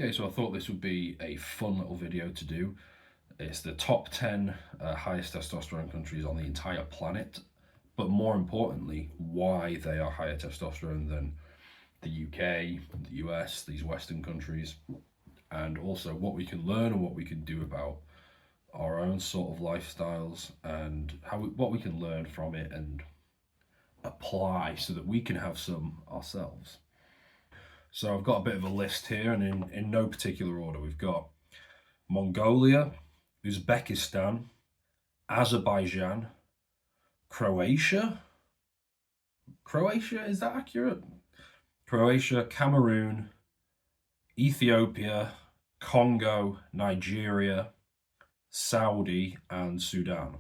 Okay, so I thought this would be a fun little video to do. It's the top 10 highest testosterone countries on the entire planet, but more importantly, why they are higher testosterone than the UK, the US, these Western countries, and also what we can learn and what we can do about our own sort of lifestyles and what we can learn from it and apply so that we can have some ourselves. So I've got a bit of a list here, and in no particular order. We've got Mongolia, Uzbekistan, Azerbaijan, Croatia. Croatia, is that accurate? Croatia, Cameroon, Ethiopia, Congo, Nigeria, Saudi, and Sudan.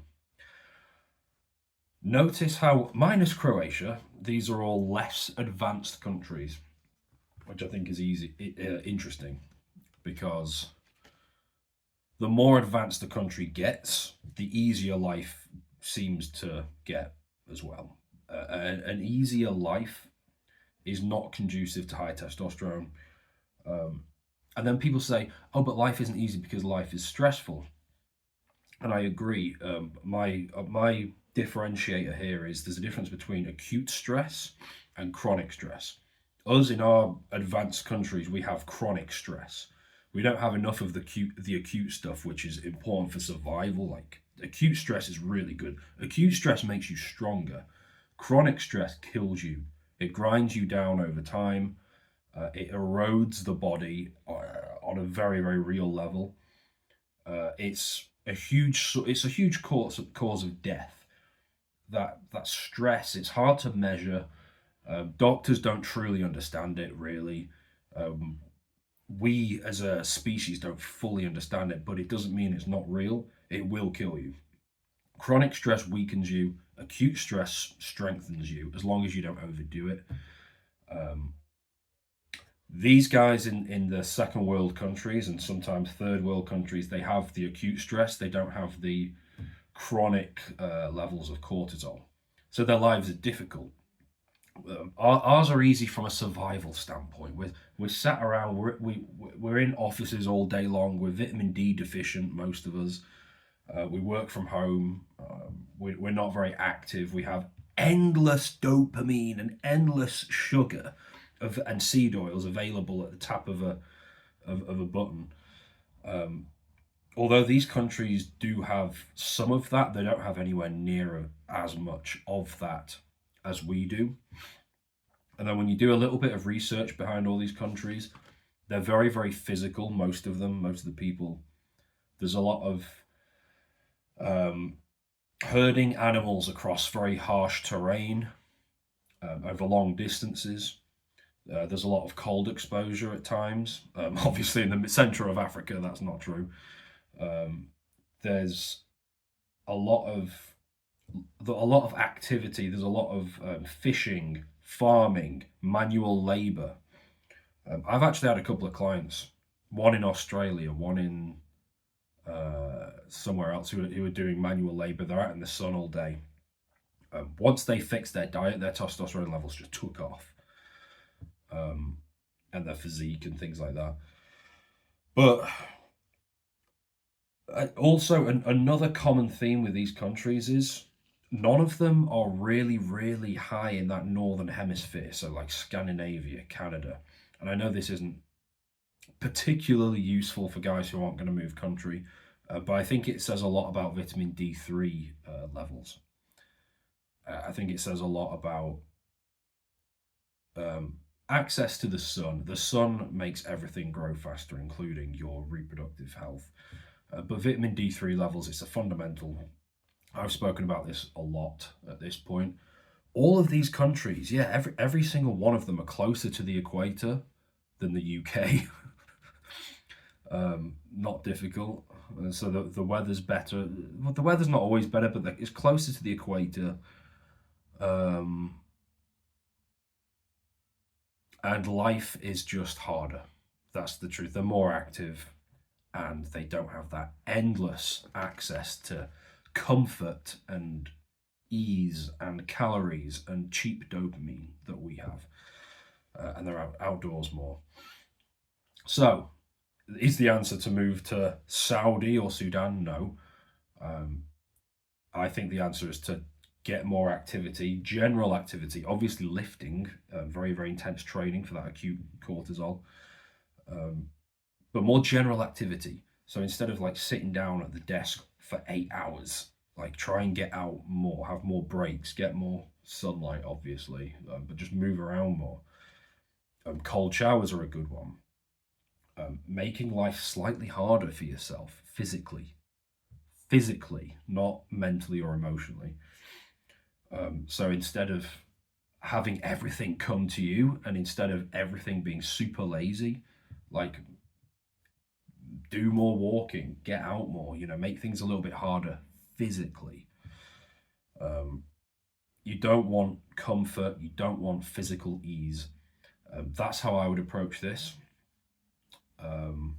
Notice how, minus Croatia, these are all less advanced countries, which I think is interesting, because the more advanced the country gets, the easier life seems to get as well. An easier life is not conducive to high testosterone. And then people say, oh, but life isn't easy because life is stressful. And I agree. My differentiator here is there's a difference between acute stress and chronic stress. Us in our advanced countries, we have chronic stress. We don't have enough of the acute stuff, which is important for survival. Like, acute stress is really good. Acute stress makes you stronger. Chronic stress kills you. It grinds you down over time. It erodes the body on a very, very real level. It's a huge cause of death. That stress. It's hard to measure. Doctors don't truly understand it, really. We as a species don't fully understand it, but it doesn't mean it's not real. It will kill you. Chronic stress weakens you. Acute stress strengthens you, as long as you don't overdo it. These guys in the second world countries and sometimes third world countries, they have the acute stress. They don't have the chronic levels of cortisol. So their lives are difficult. Ours are easy from a survival standpoint. We're sat around. We're in offices all day long. We're vitamin D deficient, most of us. We work from home. We're not very active. We have endless dopamine and endless sugar and seed oils available at the tap of a button. Although these countries do have some of that, they don't have anywhere near as much of that as we do. And then when you do a little bit of research behind all these countries, they're very, very physical, most of the people. There's a lot of herding animals across very harsh terrain over long distances. There's a lot of cold exposure at times. Obviously, in the center of Africa, that's not true. There's a lot of activity. There's a lot of fishing, farming, manual labor. I've actually had a couple of clients, one in Australia, one in somewhere else, who are doing manual labor. They're out in the sun all day. Once they fixed their diet, their testosterone levels just took off, and their physique and things like that. But also, another common theme with these countries is none of them are really, really high in that northern hemisphere. So, like Scandinavia, Canada. And I know this isn't particularly useful for guys who aren't going to move country, but I think it says a lot about vitamin D3 levels. I think it says a lot about access to the sun. The sun makes everything grow faster, including your reproductive health. But vitamin D3 levels, it's a fundamental. I've spoken about this a lot at this point. All of these countries, yeah, every single one of them are closer to the equator than the UK. Not difficult. So the weather's better. Well, the weather's not always better, but it's closer to the equator. And life is just harder. That's the truth. They're more active, and they don't have that endless access to comfort and ease and calories and cheap dopamine that we have. And they're outdoors more. So Is the answer to move to Saudi or Sudan? No. Um, I think the answer is to get more activity, general activity, obviously lifting, very, very intense training for that acute cortisol, um, but more general activity. So instead of like sitting down at the desk for 8 hours, like try and get out more, have more breaks, get more sunlight, obviously, but just move around more. Cold showers are a good one. Making life slightly harder for yourself physically, not mentally or emotionally. So instead of having everything come to you, and instead of everything being super lazy, like do more walking, get out more, make things a little bit harder physically. Um, you don't want comfort, you don't want physical ease. That's how I would approach this. Um,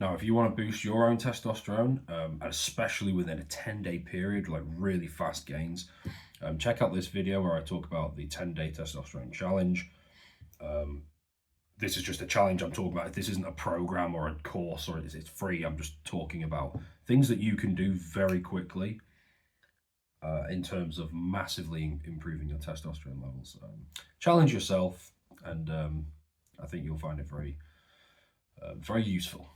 Now, if you want to boost your own testosterone, and especially within a 10-day period, like really fast gains, check out this video where I talk about the 10-day testosterone challenge. Um, this is just a challenge I'm talking about. This isn't a program or a course, or it's free. I'm just talking about things that you can do very quickly in terms of massively improving your testosterone levels. Challenge yourself, and I think you'll find it very, very useful.